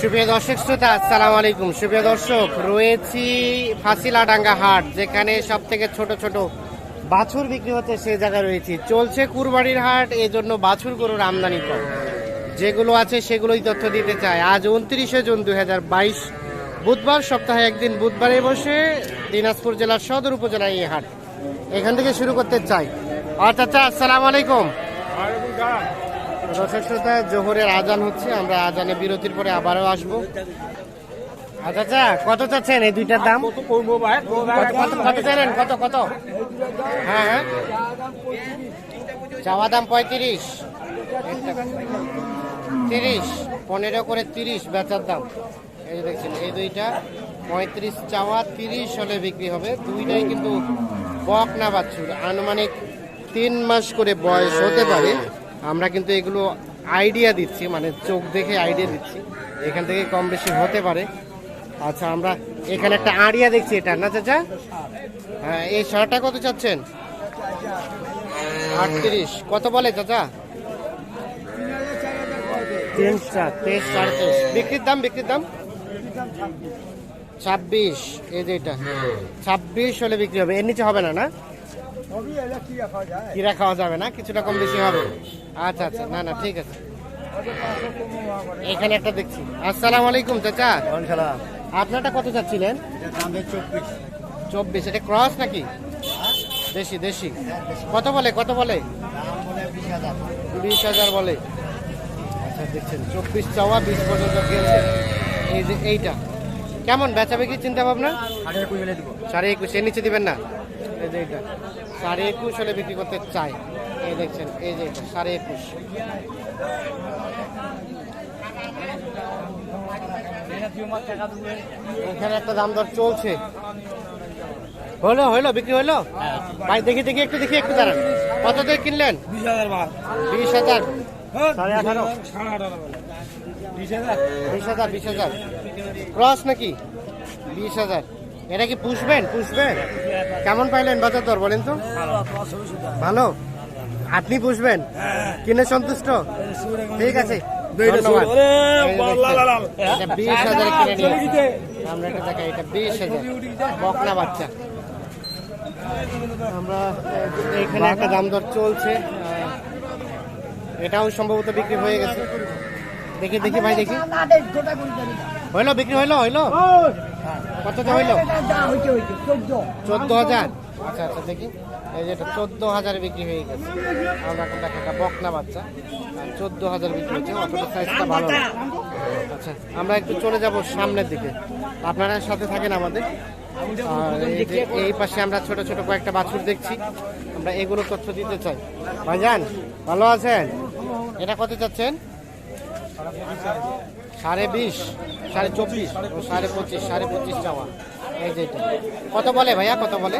সুপ্রিয় দর্শক শ্রোতা, আসসালামু আলাইকুম। সুপ্রিয় দর্শক, রয়েছি ফাঁসিলাডাঙ্গা হাট, যেখানে সব থেকে ছোট ছোট বাছুর বিক্রি হচ্ছে সেই জায়গায় রয়েছি। চলছে কুরবানির হাট, এই জন্য বাছুর গরুর আমদানি কম। যেগুলো আছে সেগুলোই তথ্য দিতে চাই। আজ 29শে জুন 2022 বুধবার, সপ্তাহে একদিন বুধবারে বসে দিনাজপুর জেলার সদর উপজেলায় এই হাট। এখান থেকে শুরু করতে চাই। আচ্ছা, আসসালামু আলাইকুম। দর্শক শ্রোতা, জোহরের আজান হচ্ছে, আমরা আজানে বিরতির পরে আবারও আসবো। আচ্ছা, কত চাচ্ছেন এই দুইটার দাম? কত চাইলেন? কত? হ্যাঁ, চাওয়া দাম 35, 30, 15 করে 30 বেচার দাম। এই দেখছেন, এই দুইটা 35 চাওয়া, 30 হলে বিক্রি হবে। দুইটাই কিন্তু বকনা বাছুর, আনুমানিক 3 মাস করে বয়স হতে পারে। আমরা কিন্তু এগুলো আইডিয়া দিচ্ছি, মানে চোখ দেখে আইডিয়া দিচ্ছি, এখান থেকে কম বেশি হতে পারে। আচ্ছা, আমরা এখানে একটা আড়িয়া দেখছি, এটা না চাচা? হ্যাঁ, এই শার্টটা কত চাচ্ছেন? 38। কত বলে চাচা? 3, 4, 23, 23। বিক্রির দাম 26। এই যে এটা 26 হলে বিক্রি হবে, এর নিচে হবে না? না, কিরা খাওয়া যাবে না, কিছুটা কম বেশি হবে। আচ্ছা, না ঠিক আছে। এখানে একটা দেখছি। আসসালামু আলাইকুম চাচা। আপনারটা কত চাচ্ছিলেন? 24। এটা ক্রস নাকি দেশি? কত বলে? 20,000 বলে। আচ্ছা, দেখছেন 24 চাওয়া, 20 পর্যন্ত গেছে। এই যে এইটা কেমন বেচা বিক্রি চিন্তা ভাবনা? 21.5। এর নিচে দিবেন না? এই যে এটা 21.5 হলে বিক্রি করতে চাই। এই দেখছেন, এই যে এটা 21.5। এখানে একটা দাম দর চলছে। হলো বিক্রি হলো ভাই? দেখি একটু দাঁড়ান। কত দিয়ে কিনলেন? 20,000। 20,000 ক্রস নাকি? 20,000। এটা কি পুষবেন? কেমন পাইলেন বাজার দর বলেন তো? ভালো। আপনি পুষবেন, কিনে সন্তুষ্ট? ঠিক আছে, ধন্যবাদ। 20,000 কিনে নিয়ে আমরা এটা দেখাই। এটা 20,000 বকনা বাচ্চা। আমরা এখানে একটা দাম দর চলছে, এটাও সম্ভবত বিক্রি হয়ে গেছে। দেখি ভাই, দেখি হইলো, বিক্রি হইলো। কতটা হইলো? 14,000। আচ্ছা, দেখি। এই যে এটা 14,000 বিক্রি হয়ে গেছে। আমরা একটা বকনা বাচ্চা, 14,000 বিক্রি হচ্ছে। অতটা সাইজটা ভালো না। আচ্ছা, আমরা একটু চলে যাব সামনের দিকে, আপনারা সাথে থাকেন আমাদের। আর এই পাশে আমরা ছোট ছোট কয়েকটা বাছুর দেখছি, আমরা এগুলো তথ্য দিতে চাই। ভাইজান ভালো আছেন? এটা কত চাচ্ছেন? 20.5, 24.5, 25 চাওয়া। এই যে এটা কত বলে ভাইয়া? কত বলে?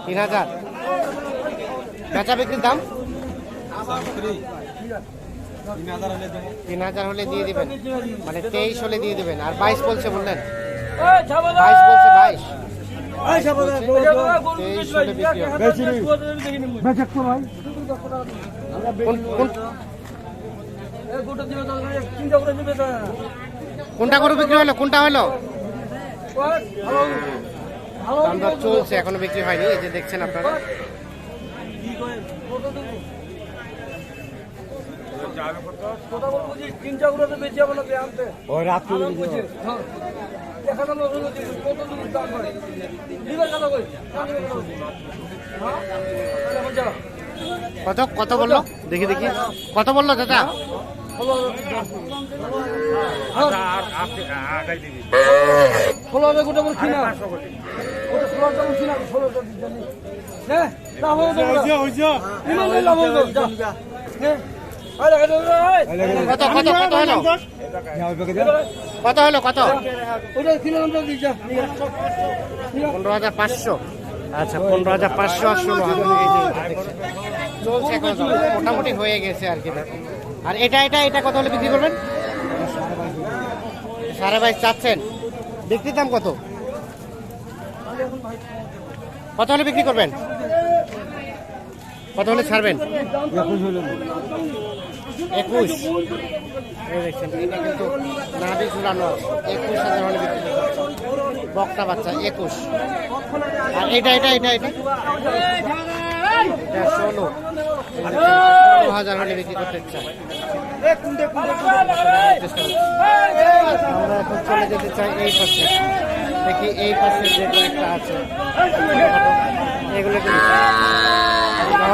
3,000। বেচা বিক্রির দাম 3,000 হলে দিয়ে দিবেন, মানে 23 হলে দিয়ে দিবেন। আর 22 বলছে, বললেন 22 বলছে। 23 হলে বিক্রি হবে। কোনটা গরু বিক্রি হলো? কোনটা হলো? আমরা চলছে, এখনো বিক্রি হয়নি। এই যে দেখছেন আপনারা, কত বললো? দেখি কত বললো চাচা? 15,500। আচ্ছা, 15,500 আর 16,000 চলছে। এখন মোটামুটি হয়ে গেছে আর কি। আর এটা কত হলে বিক্রি করবেন? 22.5 চাচ্ছেন। বিক্রির দাম কত? কত হলে বিক্রি করবেন? কত হলে ছাড়বেন? 21। এই দেখছেন এটা কিন্তু নাভি ঝুলানো আছে, 21,000 হলে বিক্রি করতে চাচ্ছে। বকটা বাচ্চা 21। আর এটা এটা এটা এটা এটা 16,000 হলে বিক্রি করতে চাই। আমরা এখন চলে যেতে চাই এই পাশে, দেখি এই পাশে যে কয়েকটা আছে এগুলো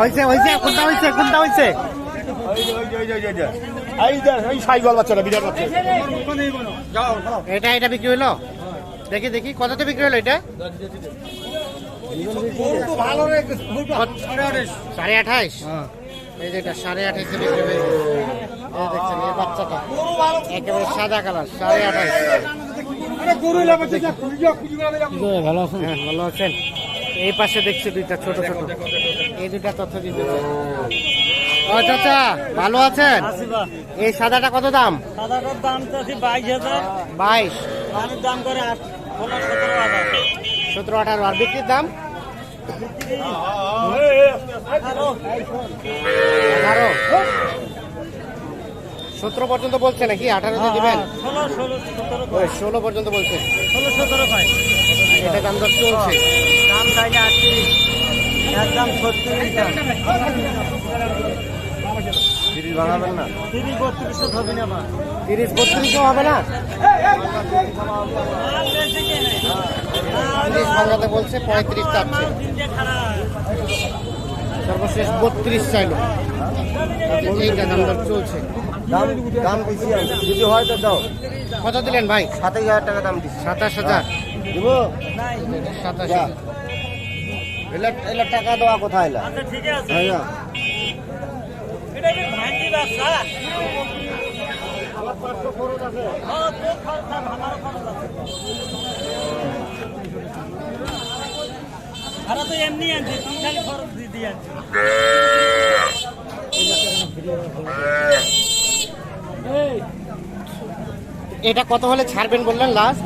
হয়েছে হয়েছে কোনটা হয়েছে কোনটা হয়েছে? এটা এটা বিক্রি হলো, দেখি দেখি কততে বিক্রি হলো এটা? 28.5। এই যেটা 28.5 বিক্রি হয়ে গেছে। এই দেখছেন এই বাচ্চাটা একেবারে সাদা কালার, 28.5। ভালো আছেন? হ্যাঁ ভালো আছেন। এই পাশে দেখছি দুইটা ছোট ছোট, এই দুইটা তথ্য দিতে চাই। ও চাচা ভালো আছেন? এই সাদাটা কত দাম? সাদাটার দাম তো 22,000। 22। পানির দাম করে 17-18। আর বিক্রির দাম 18। 17 পর্যন্ত বলছে নাকি? 18 দিবেন? 16 পর্যন্ত বলছে। 16-17 পাই। এটা দাম দর চলছে। দাম চাইলে 38, একদম 36। 30 বাড়াবেন না? 30-32 হবে না বা 30-32 হবে না? 30 বাংলাতে বলছে, 35 চাচ্ছে। সর্বশেষ 32 চাইল। এইটা দাম দর চলছে। দাম বেশি আছে, যদি হয় তো দাও। কত দিলেন ভাই? 27,000 টাকা দাম দিচ্ছি। 27,000 দিব 27,000। এলা টাকা দেওয়া কোথায়? আচ্ছা ঠিক আছে। এটা কি ভাঙি ব্যবসা? আমার 500 খরচ আছে। হ্যাঁ তো খরচ আমার খরচ আছে। আরে তো এমনি আনছি, তুমি খালি খরচ দিয়ে আনছি। এটা কত হলে ছাড়বেন বললেন লাস্ট?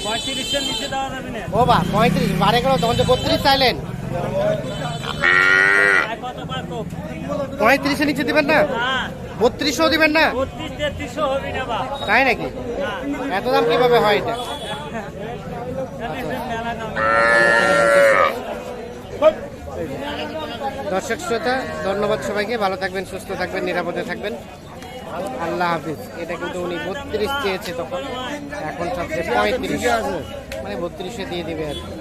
35 এর নিচে দেওয়া যাবে না। ও বা 35 বাড়ে গেল, তখন তো 32 চাইলেন। 35 এর নিচে দিবেন না? 32ও দিবেন না? 32-33 হবে না বা। তাই নাকি? এত দাম কিভাবে হয় এটা? দর্শক শ্রোতা ধন্যবাদ সবাইকে, ভালো থাকবেন, সুস্থ থাকবেন, নিরাপদে থাকবেন, আল্লাহ হাফিজ। এটা কিন্তু উনি 32 চেয়েছে তখন, এখন চাচ্ছে 35, মানে 32-এ দিয়ে দিবে আর কি।